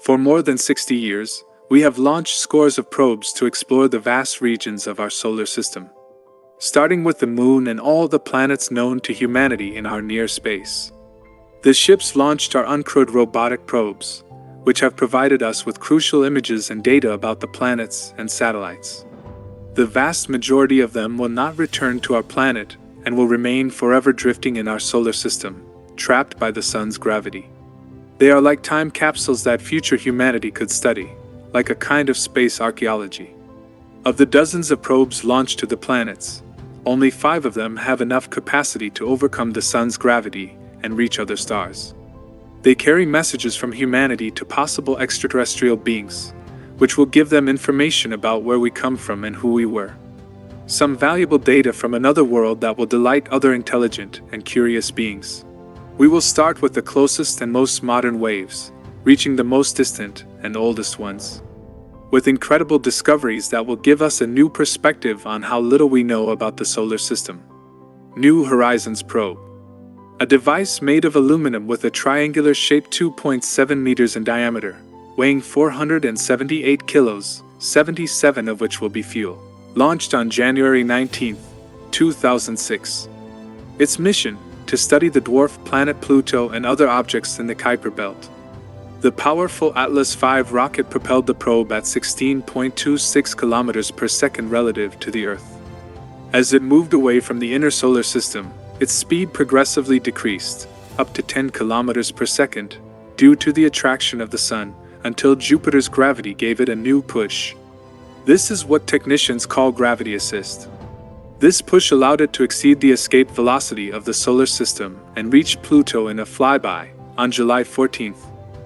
For more than 60 years, we have launched scores of probes to explore the vast regions of our solar system, starting with the Moon and all the planets known to humanity in our near space. The ships launched are uncrewed robotic probes, which have provided us with crucial images and data about the planets and satellites. The vast majority of them will not return to our planet and will remain forever drifting in our solar system, trapped by the sun's gravity. They are like time capsules that future humanity could study, like a kind of space archaeology. Of the dozens of probes launched to the planets, only 5 of them have enough capacity to overcome the sun's gravity and reach other stars. They carry messages from humanity to possible extraterrestrial beings, which will give them information about where we come from and who we were. Some valuable data from another world that will delight other intelligent and curious beings. We will start with the closest and most modern waves, reaching the most distant and oldest ones, with incredible discoveries that will give us a new perspective on how little we know about the solar system. New Horizons Probe. A device made of aluminum with a triangular shape 2.7 meters in diameter, weighing 478 kilos, 77 of which will be fuel. Launched on January 19, 2006. Its mission, to study the dwarf planet Pluto and other objects in the Kuiper Belt. The powerful Atlas V rocket propelled the probe at 16.26 kilometers per second relative to the Earth. As it moved away from the inner solar system, its speed progressively decreased, up to 10 kilometers per second, due to the attraction of the Sun, until Jupiter's gravity gave it a new push. This is what technicians call gravity assist. This push allowed it to exceed the escape velocity of the solar system and reach Pluto in a flyby on July 14,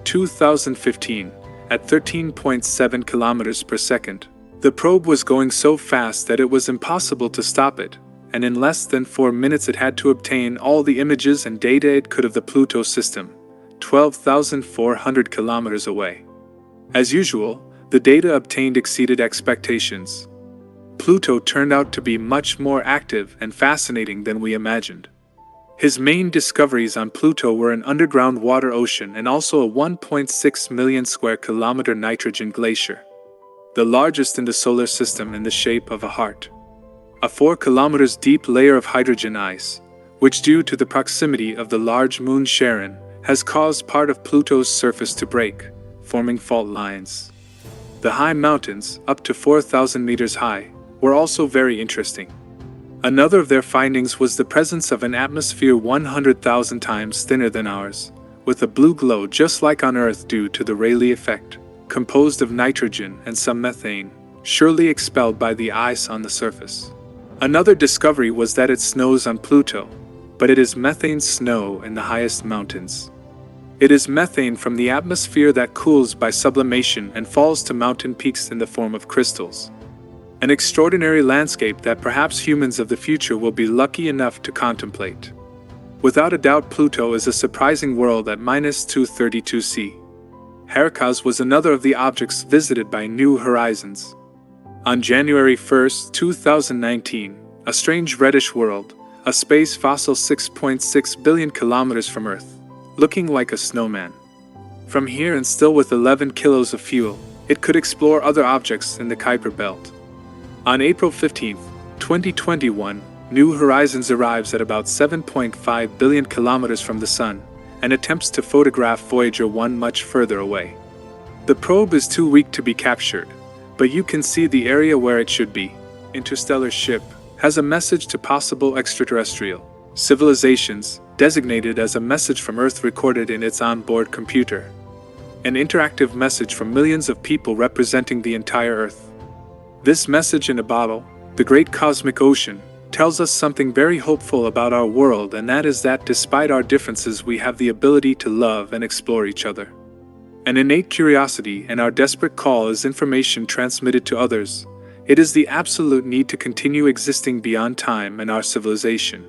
2015, at 13.7 kilometers per second. The probe was going so fast that it was impossible to stop it, and in less than 4 minutes it had to obtain all the images and data it could of the Pluto system, 12,400 kilometers away. As usual, the data obtained exceeded expectations. Pluto turned out to be much more active and fascinating than we imagined. His main discoveries on Pluto were an underground water ocean and also a 1.6 million square kilometer nitrogen glacier, the largest in the solar system in the shape of a heart. A 4 kilometers deep layer of hydrogen ice, which due to the proximity of the large moon Charon, has caused part of Pluto's surface to break, forming fault lines. The high mountains, up to 4,000 meters high, were also very interesting. Another of their findings was the presence of an atmosphere 100,000 times thinner than ours, with a blue glow just like on Earth due to the Rayleigh effect, composed of nitrogen and some methane, surely expelled by the ice on the surface. Another discovery was that it snows on Pluto, but it is methane snow in the highest mountains. It is methane from the atmosphere that cools by sublimation and falls to mountain peaks in the form of crystals. An extraordinary landscape that perhaps humans of the future will be lucky enough to contemplate. Without a doubt, Pluto is a surprising world at -232°C. Heracles was another of the objects visited by New Horizons. On January 1, 2019, a strange reddish world, a space fossil 6.6 billion kilometers from Earth, looking like a snowman. From here and still with 11 kilos of fuel, it could explore other objects in the Kuiper Belt. On April 15, 2021, New Horizons arrives at about 7.5 billion kilometers from the Sun and attempts to photograph Voyager 1 much further away. The probe is too weak to be captured, but you can see the area where it should be. Interstellar ship has a message to possible extraterrestrial civilizations, designated as a message from Earth recorded in its onboard computer. An interactive message from millions of people representing the entire Earth. This message in a bottle, the great cosmic ocean, tells us something very hopeful about our world, and that is that despite our differences we have the ability to love and explore each other. An innate curiosity and our desperate call is information transmitted to others. It is the absolute need to continue existing beyond time and our civilization.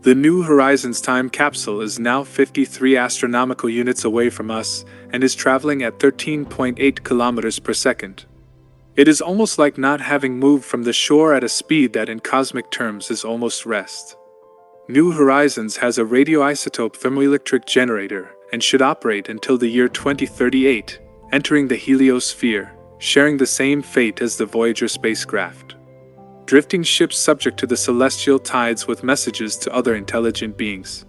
The New Horizons time capsule is now 53 astronomical units away from us and is traveling at 13.8 kilometers per second. It is almost like not having moved from the shore at a speed that in cosmic terms is almost rest. New Horizons has a radioisotope thermoelectric generator and should operate until the year 2038, entering the heliosphere, sharing the same fate as the Voyager spacecraft. Drifting ships subject to the celestial tides with messages to other intelligent beings.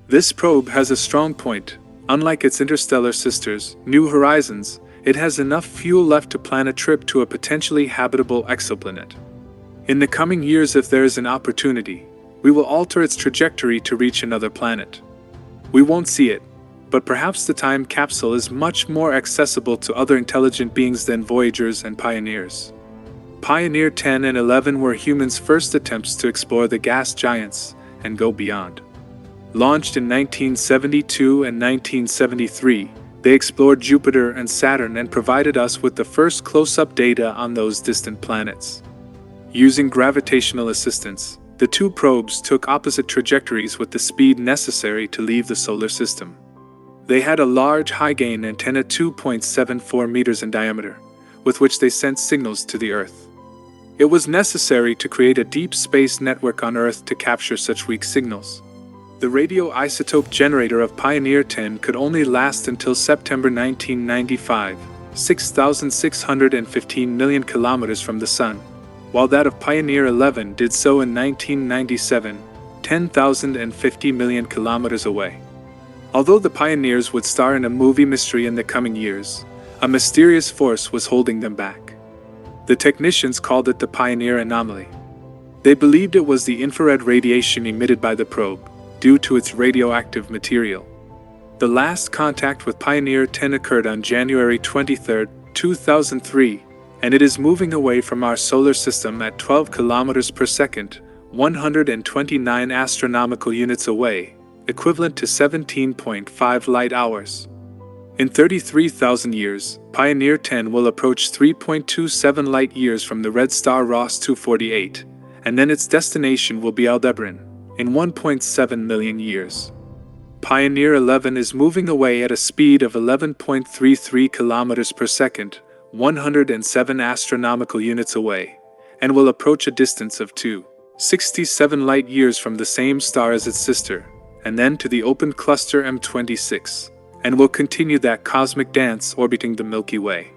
This probe has a strong point. Unlike its interstellar sisters, New Horizons, it has enough fuel left to plan a trip to a potentially habitable exoplanet. In the coming years, if there is an opportunity, we will alter its trajectory to reach another planet. We won't see it, but perhaps the time capsule is much more accessible to other intelligent beings than Voyagers and Pioneers. Pioneer 10 and 11 were humans' first attempts to explore the gas giants and go beyond. Launched in 1972 and 1973, they explored Jupiter and Saturn and provided us with the first close-up data on those distant planets. Using gravitational assistance, the two probes took opposite trajectories with the speed necessary to leave the solar system. They had a large high-gain antenna 2.74 meters in diameter, with which they sent signals to the Earth. It was necessary to create a deep space network on Earth to capture such weak signals. The radioisotope generator of Pioneer 10 could only last until September 1995, 6,615 million kilometers from the Sun, while that of Pioneer 11 did so in 1997, 10,050 million kilometers away. Although the Pioneers would star in a movie mystery in the coming years, a mysterious force was holding them back. The technicians called it the Pioneer Anomaly. They believed it was the infrared radiation emitted by the probe, due to its radioactive material. The last contact with Pioneer 10 occurred on January 23, 2003, and it is moving away from our solar system at 12 kilometers per second, 129 astronomical units away, equivalent to 17.5 light hours. In 33,000 years, Pioneer 10 will approach 3.27 light years from the red star Ross 248, and then its destination will be Aldebaran, in 1.7 million years. Pioneer 11 is moving away at a speed of 11.33 kilometers per second, 107 astronomical units away, and will approach a distance of 267 light years from the same star as its sister, and then to the open cluster M26, and will continue that cosmic dance orbiting the Milky Way.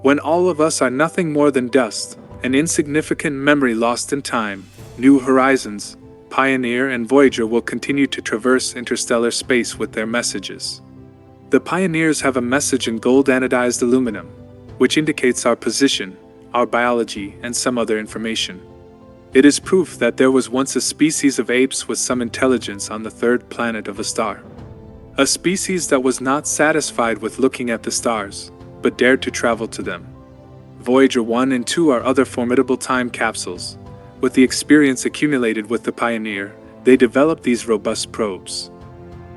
When all of us are nothing more than dust, an insignificant memory lost in time, New Horizons, Pioneer and Voyager will continue to traverse interstellar space with their messages. The Pioneers have a message in gold anodized aluminum, which indicates our position, our biology, and some other information. It is proof that there was once a species of apes with some intelligence on the third planet of a star. A species that was not satisfied with looking at the stars, but dared to travel to them. Voyager 1 and 2 are other formidable time capsules. With the experience accumulated with the Pioneer, they developed these robust probes.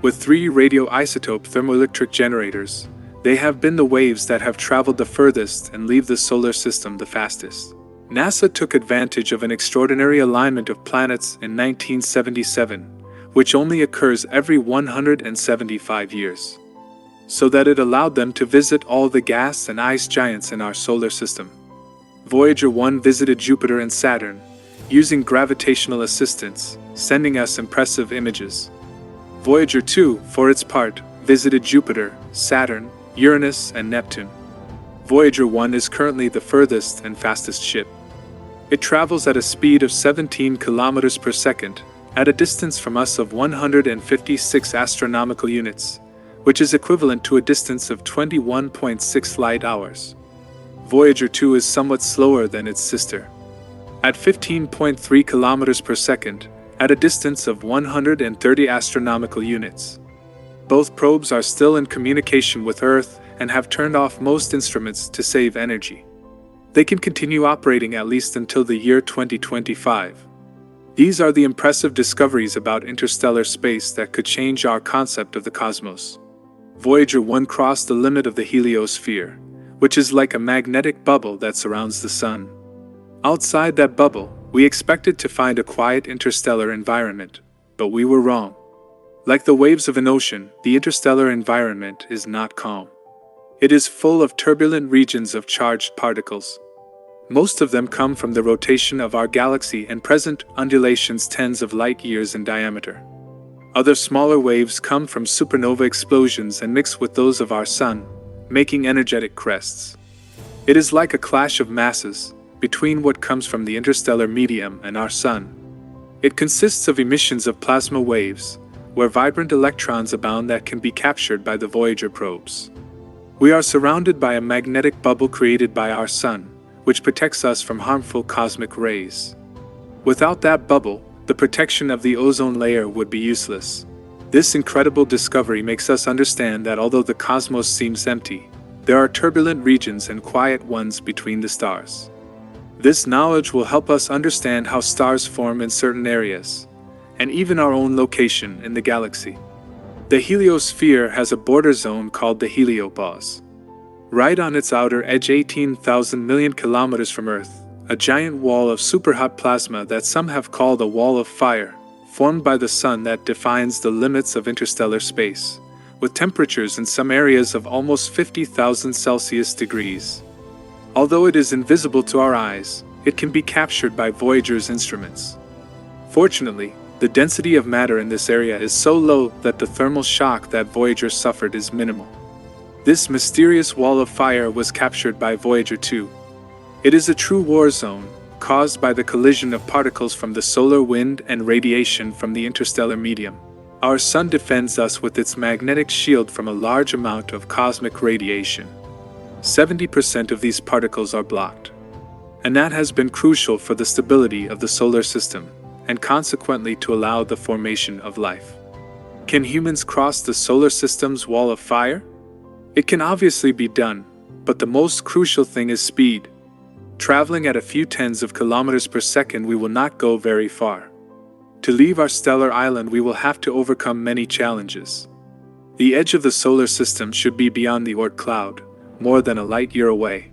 With 3 radioisotope thermoelectric generators, they have been the waves that have traveled the furthest and leave the solar system the fastest. NASA took advantage of an extraordinary alignment of planets in 1977, which only occurs every 175 years, so that it allowed them to visit all the gas and ice giants in our solar system. Voyager 1 visited Jupiter and Saturn, using gravitational assistance, sending us impressive images. Voyager 2, for its part, visited Jupiter, Saturn, Uranus, and Neptune. Voyager 1 is currently the furthest and fastest ship. It travels at a speed of 17 kilometers per second, at a distance from us of 156 astronomical units, which is equivalent to a distance of 21.6 light hours. Voyager 2 is somewhat slower than its sister. At 15.3 kilometers per second, at a distance of 130 astronomical units. Both probes are still in communication with Earth and have turned off most instruments to save energy. They can continue operating at least until the year 2025. These are the impressive discoveries about interstellar space that could change our concept of the cosmos. Voyager 1 crossed the limit of the heliosphere, which is like a magnetic bubble that surrounds the Sun. Outside that bubble, we expected to find a quiet interstellar environment, but we were wrong. Like the waves of an ocean, the interstellar environment is not calm. It is full of turbulent regions of charged particles. Most of them come from the rotation of our galaxy and present undulations tens of light years in diameter. Other smaller waves come from supernova explosions and mix with those of our Sun, making energetic crests. It is like a clash of masses between what comes from the interstellar medium and our Sun. It consists of emissions of plasma waves, where vibrant electrons abound that can be captured by the Voyager probes. We are surrounded by a magnetic bubble created by our Sun, which protects us from harmful cosmic rays. Without that bubble, the protection of the ozone layer would be useless. This incredible discovery makes us understand that although the cosmos seems empty, there are turbulent regions and quiet ones between the stars. This knowledge will help us understand how stars form in certain areas, and even our own location in the galaxy. The heliosphere has a border zone called the heliopause. Right on its outer edge, 18,000 million kilometers from Earth, a giant wall of superhot plasma that some have called a wall of fire, formed by the Sun that defines the limits of interstellar space, with temperatures in some areas of almost 50,000 Celsius degrees. Although it is invisible to our eyes, it can be captured by Voyager's instruments. Fortunately, the density of matter in this area is so low that the thermal shock that Voyager suffered is minimal. This mysterious wall of fire was captured by Voyager 2. It is a true war zone, caused by the collision of particles from the solar wind and radiation from the interstellar medium. Our Sun defends us with its magnetic shield from a large amount of cosmic radiation. 70% of these particles are blocked. And that has been crucial for the stability of the solar system, and consequently to allow the formation of life. Can humans cross the solar system's wall of fire? It can obviously be done, but the most crucial thing is speed. Traveling at a few tens of kilometers per second, we will not go very far. To leave our stellar island, we will have to overcome many challenges. The edge of the solar system should be beyond the Oort cloud, more than a light year away.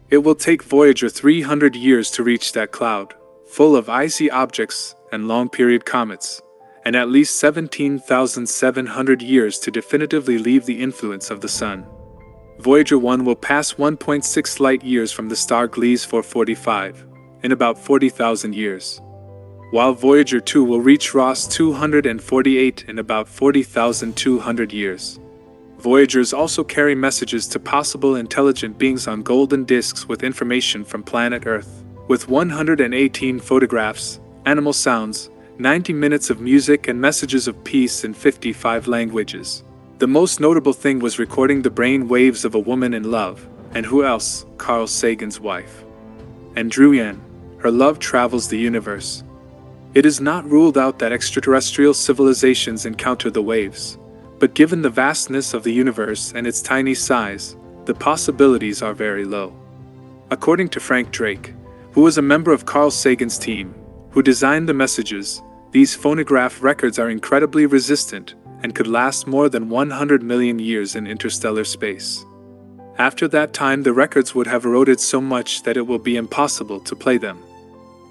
It will take Voyager 300 years to reach that cloud, full of icy objects and long-period comets, and at least 17,700 years to definitively leave the influence of the Sun. Voyager 1 will pass 1.6 light-years from the star Gliese 445, in about 40,000 years, while Voyager 2 will reach Ross 248 in about 40,200 years. Voyagers also carry messages to possible intelligent beings on golden disks with information from planet Earth, with 118 photographs, animal sounds, 90 minutes of music and messages of peace in 55 languages. The most notable thing was recording the brain waves of a woman in love, and who else? Carl Sagan's wife. And Druyan, her love travels the universe. It is not ruled out that extraterrestrial civilizations encounter the waves, but given the vastness of the universe and its tiny size, the possibilities are very low. According to Frank Drake, who was a member of Carl Sagan's team, who designed the messages, these phonograph records are incredibly resistant and could last more than 100 million years in interstellar space. After that time, the records would have eroded so much that it will be impossible to play them.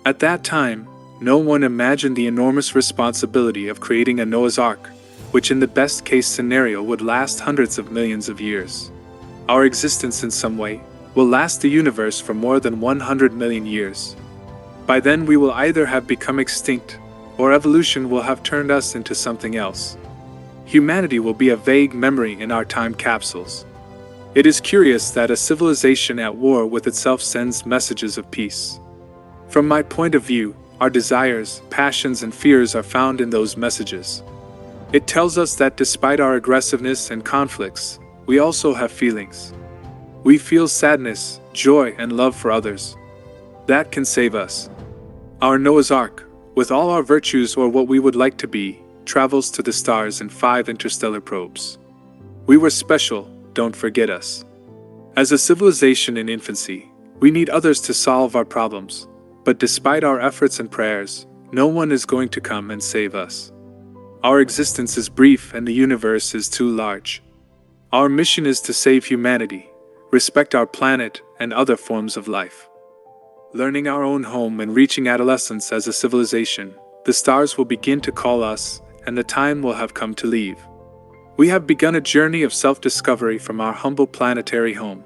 At that time, no one imagined the enormous responsibility of creating a Noah's Ark, which in the best-case scenario would last hundreds of millions of years. Our existence in some way will last the universe for more than 100 million years. By then we will either have become extinct, or evolution will have turned us into something else. Humanity will be a vague memory in our time capsules. It is curious that a civilization at war with itself sends messages of peace. From my point of view, our desires, passions, and fears are found in those messages. It tells us that despite our aggressiveness and conflicts, we also have feelings. We feel sadness, joy, and love for others. That can save us. Our Noah's Ark, with all our virtues or what we would like to be, travels to the stars in 5 interstellar probes. We were special, don't forget us. As a civilization in infancy, we need others to solve our problems, but despite our efforts and prayers, no one is going to come and save us. Our existence is brief and the universe is too large. Our mission is to save humanity, respect our planet and other forms of life. Learning our own home and reaching adolescence as a civilization, the stars will begin to call us, and the time will have come to leave. We have begun a journey of self-discovery from our humble planetary home.